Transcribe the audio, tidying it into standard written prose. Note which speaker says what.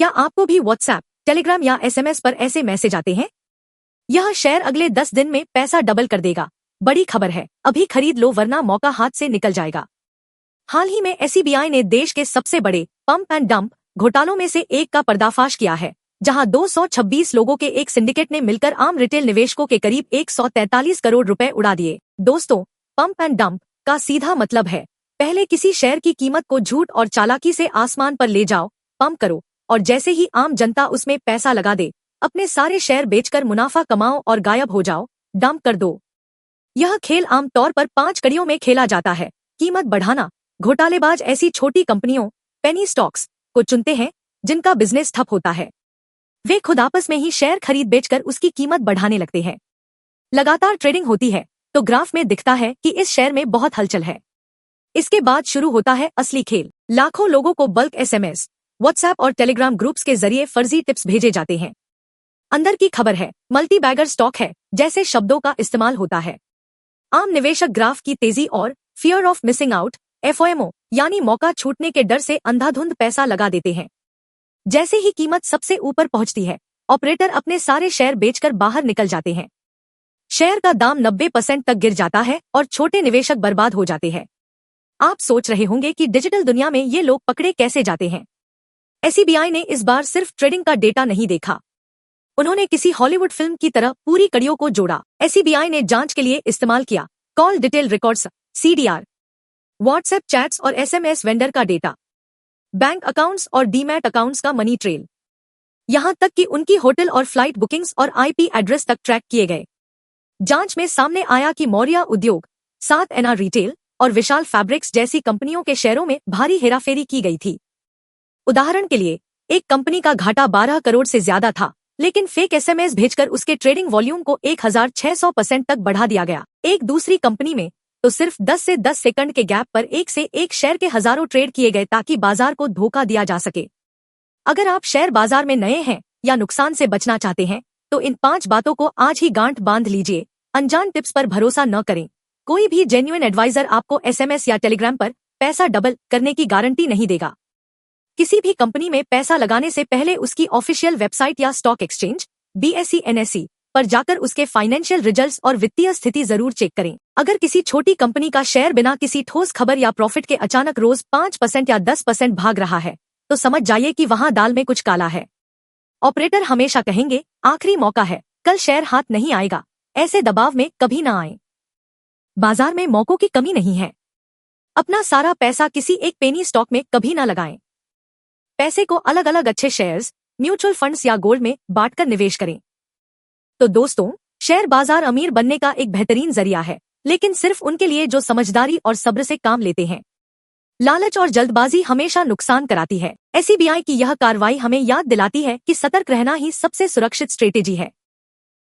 Speaker 1: क्या आपको भी व्हाट्सएप, टेलीग्राम या एसएमएस पर ऐसे मैसेज आते हैं? यह शेयर अगले 10 दिन में पैसा डबल कर देगा। बड़ी खबर है, अभी खरीद लो वरना मौका हाथ से निकल जाएगा। हाल ही में एसबीआई ने देश के सबसे बड़े पंप एंड डंप घोटालों में से एक का पर्दाफाश किया है, जहां 226 लोगों के एक सिंडिकेट ने मिलकर आम रिटेल निवेशकों के करीब 143 करोड़ रुपए उड़ा दिए। दोस्तों, पंप एंड डंप का सीधा मतलब है, पहले किसी शेयर की कीमत को झूठ और चालाकी से आसमान पर ले जाओ, पंप करो, और जैसे ही आम जनता उसमें पैसा लगा दे, अपने सारे शेयर बेचकर मुनाफा कमाओ और गायब हो जाओ, डंप कर दो। यह खेल आमतौर पर 5 कड़ियों में खेला जाता है। कीमत बढ़ाना। घोटालेबाज ऐसी छोटी कंपनियों, पेनी स्टॉक्स, को चुनते हैं जिनका बिजनेस ठप होता है। वे खुद आपस में ही शेयर खरीद बेचकर उसकी कीमत बढ़ाने लगते हैं। लगातार ट्रेडिंग होती है तो ग्राफ में दिखता है कि इस शेयर में बहुत हलचल है। इसके बाद शुरू होता है असली खेल। लाखों लोगों को बल्क एसएमएस, व्हाट्सएप और टेलीग्राम ग्रुप्स के जरिए फर्जी टिप्स भेजे जाते हैं। अंदर की खबर है, मल्टी बैगर स्टॉक है जैसे शब्दों का इस्तेमाल होता है। आम निवेशक ग्राफ की तेजी और फियर ऑफ मिसिंग आउट, एफओएमओ, यानी मौका छूटने के डर से अंधाधुंध पैसा लगा देते हैं। जैसे ही कीमत सबसे ऊपर पहुंचती है, ऑपरेटर अपने सारे शेयर बेचकर बाहर निकल जाते हैं। शेयर का दाम 90% तक गिर जाता है और छोटे निवेशक बर्बाद हो जाते हैं। आप सोच रहे होंगे कि डिजिटल दुनिया में ये लोग पकड़े कैसे जाते हैं। एसबीआई ने इस बार सिर्फ ट्रेडिंग का डेटा नहीं देखा, उन्होंने किसी हॉलीवुड फिल्म की तरह पूरी कड़ियों को जोड़ा। एसबीआई ने जांच के लिए इस्तेमाल किया call detail records, CDR, WhatsApp chats और एसएमएस वेंडर का डेटा, बैंक अकाउंट्स और डीमैट अकाउंट्स का मनी ट्रेल, यहां तक कि उनकी होटल और फ्लाइट बुकिंग्स और आईपी एड्रेस तक ट्रैक किए गए। जांच में सामने आया कि मौर्या उद्योग, 7NR रिटेल और विशाल फैब्रिक्स जैसी कंपनियों के शेयरों में भारी हेराफेरी की गई थी। उदाहरण के लिए, एक कंपनी का घाटा 12 करोड़ से ज्यादा था, लेकिन फेक एसएमएस भेजकर उसके ट्रेडिंग वॉल्यूम को 1600% तक बढ़ा दिया गया। एक दूसरी कंपनी में तो सिर्फ 10 से 10 सेकंड के गैप पर एक से एक शेयर के हजारों ट्रेड किए गए ताकि बाजार को धोखा दिया जा सके। अगर आप शेयर बाजार में नए हैं या नुकसान से बचना चाहते हैं तो इन 5 बातों को आज ही गांठ बांध लीजिए। अनजान टिप्स पर भरोसा न करें। कोई भी जेन्युइन एडवाइजर आपको एसएमएस या टेलीग्राम पर पैसा डबल करने की गारंटी नहीं देगा। किसी भी कंपनी में पैसा लगाने से पहले उसकी ऑफिशियल वेबसाइट या स्टॉक एक्सचेंज, BSE NSE पर जाकर उसके फाइनेंशियल रिजल्ट्स और वित्तीय स्थिति जरूर चेक करें। अगर किसी छोटी कंपनी का शेयर बिना किसी ठोस खबर या प्रॉफिट के अचानक रोज 5% या 10% भाग रहा है, तो समझ जाइए कि वहां दाल में कुछ काला है। ऑपरेटर हमेशा कहेंगे, आखिरी मौका है, कल शेयर हाथ नहीं आएगा। ऐसे दबाव में कभी ना आए। बाजार में मौकों की कमी नहीं है। अपना सारा पैसा किसी एक पेनी स्टॉक में कभी ना लगाएं। पैसे को अलग अलग अच्छे शेयर्स, म्यूचुअल फंड्स या गोल्ड में बांटकर निवेश करें। तो दोस्तों, शेयर बाजार अमीर बनने का एक बेहतरीन जरिया है, लेकिन सिर्फ उनके लिए जो समझदारी और सब्र से काम लेते हैं। लालच और जल्दबाजी हमेशा नुकसान कराती है। एसबीआई की यह कार्रवाई हमें याद दिलाती है कि सतर्क रहना ही सबसे सुरक्षित स्ट्रेटेजी है।